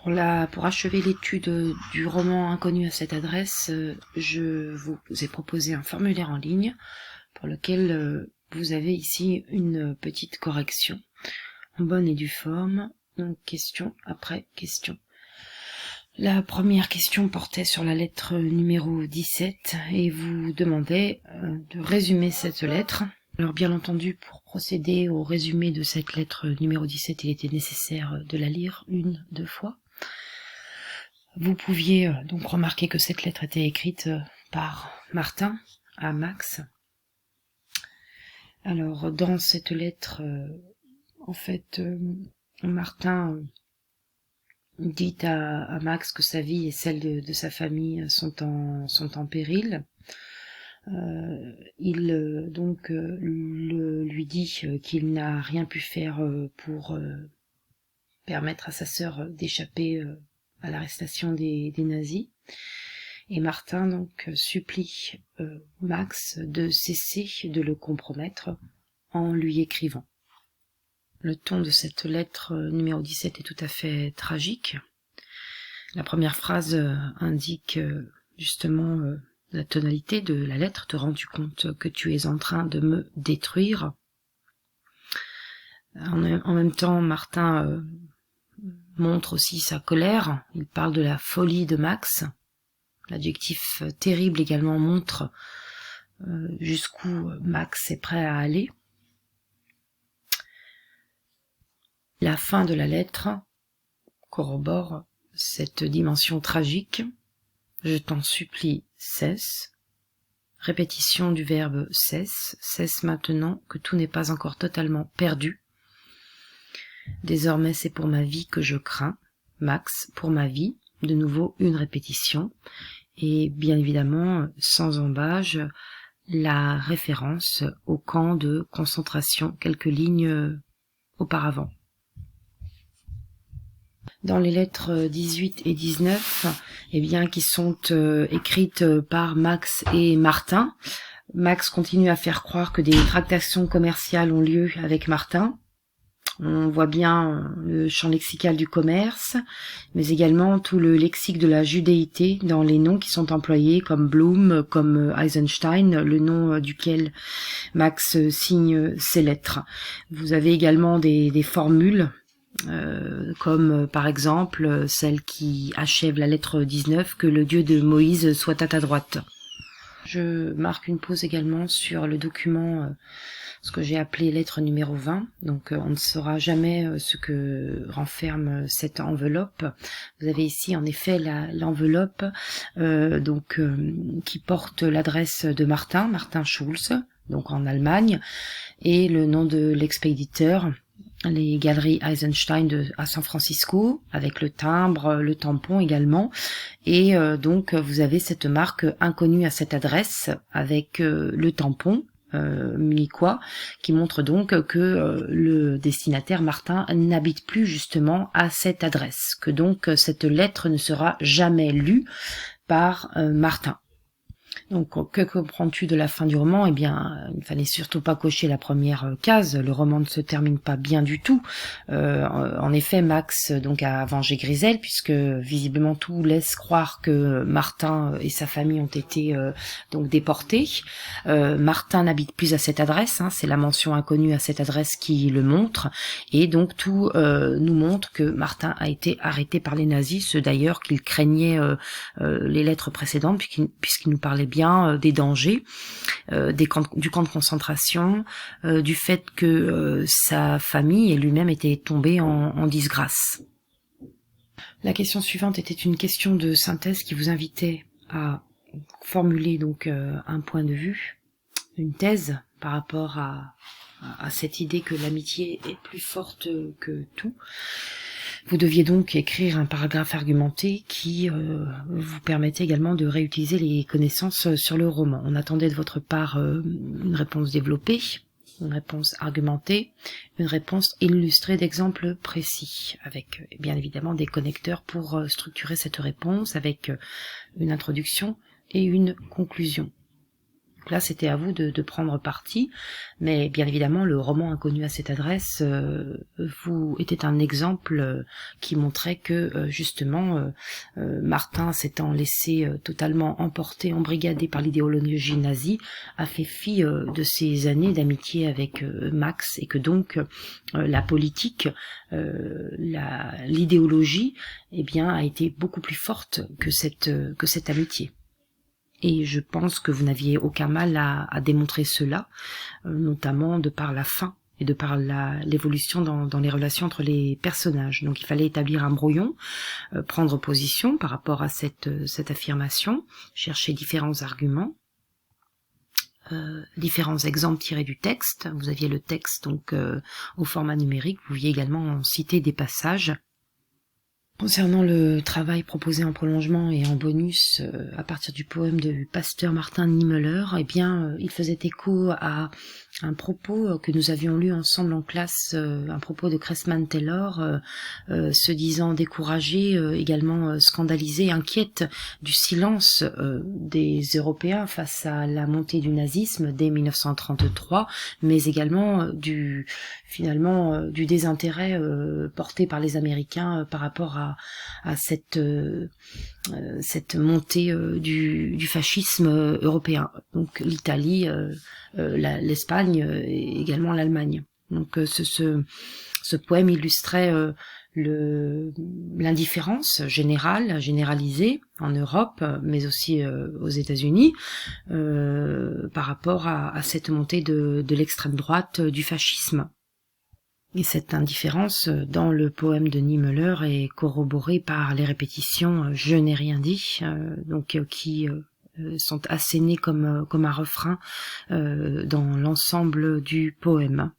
Pour achever l'étude du roman Inconnu à cette adresse, je vous ai proposé un formulaire en ligne pour lequel vous avez ici une petite correction en bonne et due forme, donc question après question. La première question portait sur la lettre numéro 17 et vous demandait de résumer cette lettre. Alors bien entendu, pour procéder au résumé de cette lettre numéro 17, il était nécessaire de la lire 1-2 fois. Vous pouviez donc remarquer que cette lettre était écrite par Martin à Max. Alors dans cette lettre, Martin dit à Max que sa vie et celle de sa famille sont en péril. Il lui dit qu'il n'a rien pu faire pour permettre à sa sœur d'échapper à l'arrestation des nazis. Et Martin donc supplie Max de cesser de le compromettre en lui écrivant. Le ton de cette lettre numéro 17 est tout à fait tragique. La première phrase indique justement la tonalité de la lettre. Te rends-tu compte que tu es en train de me détruire? En même temps, Martin montre aussi sa colère. Il parle de la folie de Max. L'adjectif terrible également montre jusqu'où Max est prêt à aller. La fin de la lettre corrobore cette dimension tragique. Je t'en supplie, cesse. Répétition du verbe cesse. Cesse maintenant que tout n'est pas encore totalement perdu. Désormais c'est pour ma vie que je crains. Max, pour ma vie. De nouveau une répétition. Et bien évidemment, sans embâge, la référence au camp de concentration quelques lignes auparavant. Dans les lettres 18 et 19, qui sont écrites par Max et Martin, Max continue à faire croire que des tractations commerciales ont lieu avec Martin. On voit bien le champ lexical du commerce, mais également tout le lexique de la judéité dans les noms qui sont employés, comme Blum, comme Eisenstein, le nom duquel Max signe ses lettres. Vous avez également des formules, comme par exemple celle qui achève la lettre 19, que le Dieu de Moïse soit à ta droite. Je marque une pause également sur le document, ce que j'ai appelé lettre numéro 20. Donc on ne saura jamais ce que renferme cette enveloppe. Vous avez ici en effet l'enveloppe qui porte l'adresse de Martin Schulz, donc en Allemagne, et le nom de l'expéditeur, les galeries Eisenstein à San Francisco, avec le timbre, le tampon également, et donc vous avez cette marque inconnue à cette adresse avec le tampon munichois, qui montre donc que le destinataire Martin n'habite plus justement à cette adresse, que donc cette lettre ne sera jamais lue par Martin. Donc, que comprends-tu de la fin du roman? Eh bien, il ne fallait surtout pas cocher la première case. Le roman ne se termine pas bien du tout. En effet, Max donc a vengé Griselle, puisque visiblement tout laisse croire que Martin et sa famille ont été donc déportés. Martin n'habite plus à cette adresse. C'est la mention inconnue à cette adresse qui le montre. Et donc tout nous montre que Martin a été arrêté par les nazis, ceux d'ailleurs qu'il craignait les lettres précédentes, puisqu'il nous parlait bien des dangers, du camp de concentration, du fait que sa famille et lui-même étaient tombés en disgrâce. La question suivante était une question de synthèse qui vous invitait à formuler donc un point de vue, une thèse par rapport à cette idée que l'amitié est plus forte que tout. Vous deviez donc écrire un paragraphe argumenté qui vous permettait également de réutiliser les connaissances sur le roman. On attendait de votre part une réponse développée, une réponse argumentée, une réponse illustrée d'exemples précis, avec bien évidemment des connecteurs pour structurer cette réponse, avec une introduction et une conclusion. Donc là, c'était à vous de prendre parti, mais bien évidemment, le roman Inconnu à cette adresse vous était un exemple qui montrait que justement, Martin, s'étant laissé totalement emporter, embrigadé par l'idéologie nazie, a fait fi de ses années d'amitié avec Max, et que donc la politique, l'idéologie, eh bien, a été beaucoup plus forte que cette amitié. Et je pense que vous n'aviez aucun mal à démontrer cela, notamment de par la fin et de par l'évolution dans les relations entre les personnages. Donc il fallait établir un brouillon, prendre position par rapport à cette affirmation, chercher différents arguments, différents exemples tirés du texte. Vous aviez le texte donc au format numérique, vous pouviez également citer des passages. Concernant le travail proposé en prolongement et en bonus à partir du poème de Pasteur Martin Niemöller, eh bien, il faisait écho à un propos que nous avions lu ensemble en classe, un propos de Cressman Taylor, se disant découragé, également scandalisé, inquiète du silence des Européens face à la montée du nazisme dès 1933, mais également du désintérêt porté par les Américains par rapport à cette montée du fascisme européen. Donc l'Italie, l'Espagne et également l'Allemagne. Donc ce poème illustrait l'indifférence généralisée en Europe, mais aussi aux États-Unis, par rapport à cette montée de l'extrême droite du fascisme. Et cette indifférence dans le poème de Niemöller est corroborée par les répétitions je n'ai rien dit, qui sont assénées comme un refrain dans l'ensemble du poème.